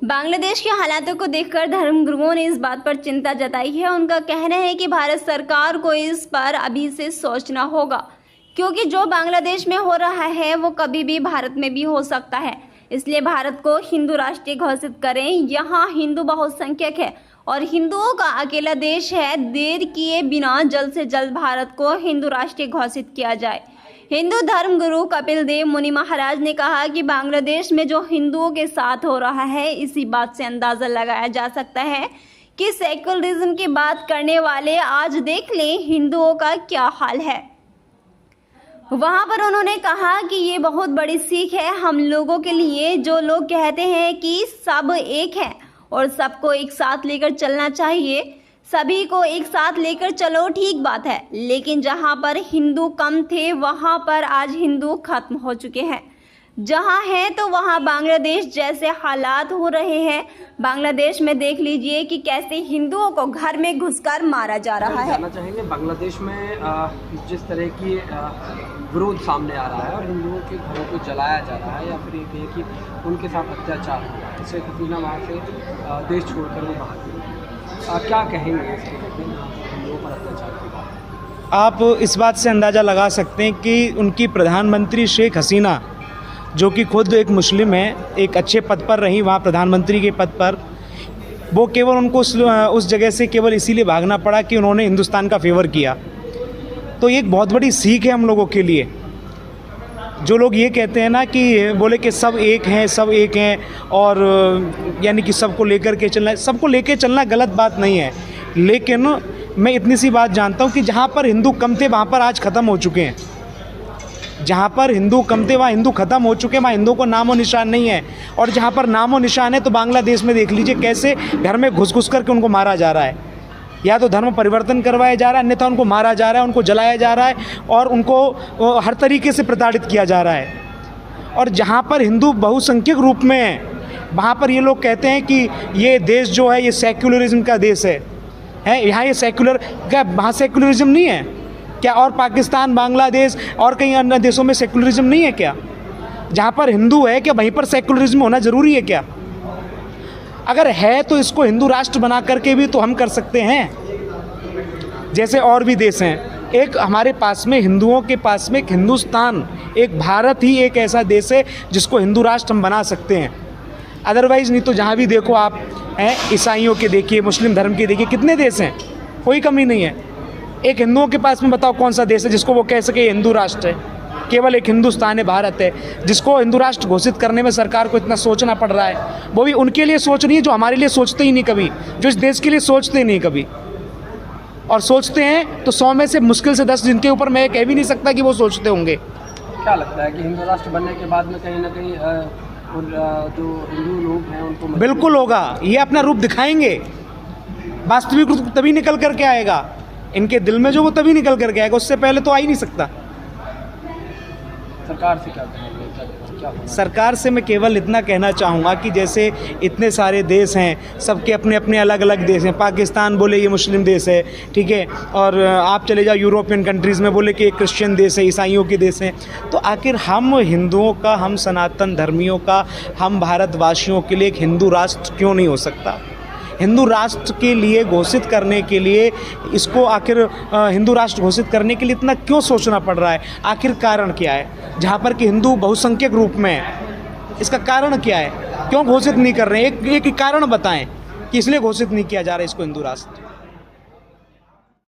बांग्लादेश के हालातों को देखकर धर्मगुरुओं ने इस बात पर चिंता जताई है। उनका कहना है कि भारत सरकार को इस पर अभी से सोचना होगा, क्योंकि जो बांग्लादेश में हो रहा है वो कभी भी भारत में भी हो सकता है। इसलिए भारत को हिंदू राष्ट्र घोषित करें। यहाँ हिंदू बहुसंख्यक है और हिंदुओं का अकेला देश है। देर किए बिना जल्द से जल्द भारत को हिंदू राष्ट्र घोषित किया जाए। हिंदू धर्म गुरु कपिल देव मुनि महाराज ने कहा कि बांग्लादेश में जो हिंदुओं के साथ हो रहा है, इसी बात से अंदाज़ा लगाया जा सकता है कि सेकुलरिज्म की बात करने वाले आज देख लें हिंदुओं का क्या हाल है। वहाँ पर उन्होंने कहा कि ये बहुत बड़ी सीख है हम लोगों के लिए। जो लोग कहते हैं कि सब एक है और सबको एक साथ लेकर चलना चाहिए, सभी को एक साथ लेकर चलो, ठीक बात है, लेकिन जहाँ पर हिंदू कम थे वहाँ पर आज हिंदू खत्म हो चुके हैं। जहाँ है तो वहाँ बांग्लादेश जैसे हालात हो रहे हैं। बांग्लादेश में देख लीजिए कि कैसे हिंदुओं को घर में घुसकर मारा जा रहा है। जानना चाहेंगे बांग्लादेश में जिस तरह की विरोध सामने आ रहा है और हिंदुओं के घरों को जलाया जा रहा है या फिर ये कहिए कि उनके साथ अत्याचार हो रहा है, शेख हसीना वहाँ से देश छोड़कर वो बाहर गए, क्या कहेंगे इसके हिंदुओं पर अत्याचार की बात? आप इस बात से अंदाज़ा लगा सकते हैं कि उनकी प्रधानमंत्री शेख हसीना, जो कि खुद एक मुस्लिम है, एक अच्छे पद पर रही वहाँ प्रधानमंत्री के पद पर, वो केवल उनको उस जगह से केवल इसीलिए भागना पड़ा कि उन्होंने हिंदुस्तान का फेवर किया। तो ये एक बहुत बड़ी सीख है हम लोगों के लिए। जो लोग ये कहते हैं ना कि बोले कि सब एक हैं और यानी कि सबको लेकर के चलना, सबको लेकर चलना गलत बात नहीं है, लेकिन मैं इतनी सी बात जानता हूँ कि जहाँ पर हिंदू कम थे वहाँ पर आज ख़त्म हो चुके हैं। जहाँ पर हिंदू कम थे वहाँ हिंदू ख़त्म हो चुके हैं, वहाँ हिंदू को नामो निशान नहीं है। और जहाँ पर नामो निशान है तो बांग्लादेश में देख लीजिए कैसे घर में घुस करके उनको मारा जा रहा है। या तो धर्म परिवर्तन करवाया जा रहा है, अन्यथा उनको मारा जा रहा है, उनको जलाया जा रहा है और उनको हर तरीके से प्रताड़ित किया जा रहा है। और जहाँ पर हिंदू बहुसंख्यक रूप में है वहाँ पर ये लोग कहते हैं कि ये देश जो है ये सेक्युलरिज्म का देश है। यहाँ ये सेक्युलर क्या, वहाँ सेक्युलरिज्म नहीं है क्या? और पाकिस्तान, बांग्लादेश और कई अन्य देशों में सेक्युलरिज्म नहीं है क्या? जहाँ पर हिंदू है क्या वहीं पर सेक्युलरिज्म होना ज़रूरी है क्या? अगर है तो इसको हिंदू राष्ट्र बना करके भी तो हम कर सकते हैं, जैसे और भी देश हैं। एक हमारे पास में हिंदुओं के पास में एक हिंदुस्तान, एक भारत ही एक ऐसा देश है जिसको हिंदू राष्ट्र हम बना सकते हैं। अदरवाइज़ नहीं तो जहाँ भी देखो आप हैं, ईसाइयों के देखिए, मुस्लिम धर्म के देखिए, कितने देश हैं, कोई कमी नहीं है। एक हिंदुओं के पास में बताओ कौन सा देश है जिसको वो कह सके हिंदू राष्ट्र है? केवल एक हिंदुस्तान है, भारत है, जिसको हिंदू राष्ट्र घोषित करने में सरकार को इतना सोचना पड़ रहा है। वो भी उनके लिए सोच रही है जो हमारे लिए सोचते ही नहीं कभी, जो इस देश के लिए सोचते ही नहीं कभी। और सोचते हैं तो 100 में से मुश्किल से 10, जिनके ऊपर मैं कह भी नहीं सकता कि वो सोचते होंगे। क्या लगता है कि हिंदू राष्ट्र बनने के बाद में कहीं ना कहीं जो हिंदू लोग हैं उनको बिल्कुल होगा, ये अपना रूप दिखाएंगे। वास्तविक रूप तभी निकल करके आएगा, इनके दिल में जो वो तभी निकल करके आएगा, उससे पहले तो आ ही नहीं सकता। सरकार से क्या कहेंगे? सरकार से मैं केवल इतना कहना चाहूँगा कि जैसे इतने सारे देश हैं, सबके अपने अपने अलग अलग देश हैं। पाकिस्तान बोले ये मुस्लिम देश है, ठीक है, और आप चले जाओ यूरोपियन कंट्रीज़ में बोले कि एक क्रिश्चियन देश है, ईसाइयों के देश हैं। तो आखिर हम हिंदुओं का, हम सनातन धर्मियों का, हम भारतवासियों के लिए एक हिंदू राष्ट्र क्यों नहीं हो सकता? हिंदू राष्ट्र के लिए घोषित करने के लिए, इसको आखिर हिंदू राष्ट्र घोषित करने के लिए इतना क्यों सोचना पड़ रहा है? आखिर कारण क्या है? जहाँ पर कि हिंदू बहुसंख्यक रूप में है, इसका कारण क्या है? क्यों घोषित नहीं कर रहे हैं? एक कारण बताएं कि इसलिए घोषित नहीं किया जा रहा है इसको हिंदू राष्ट्र।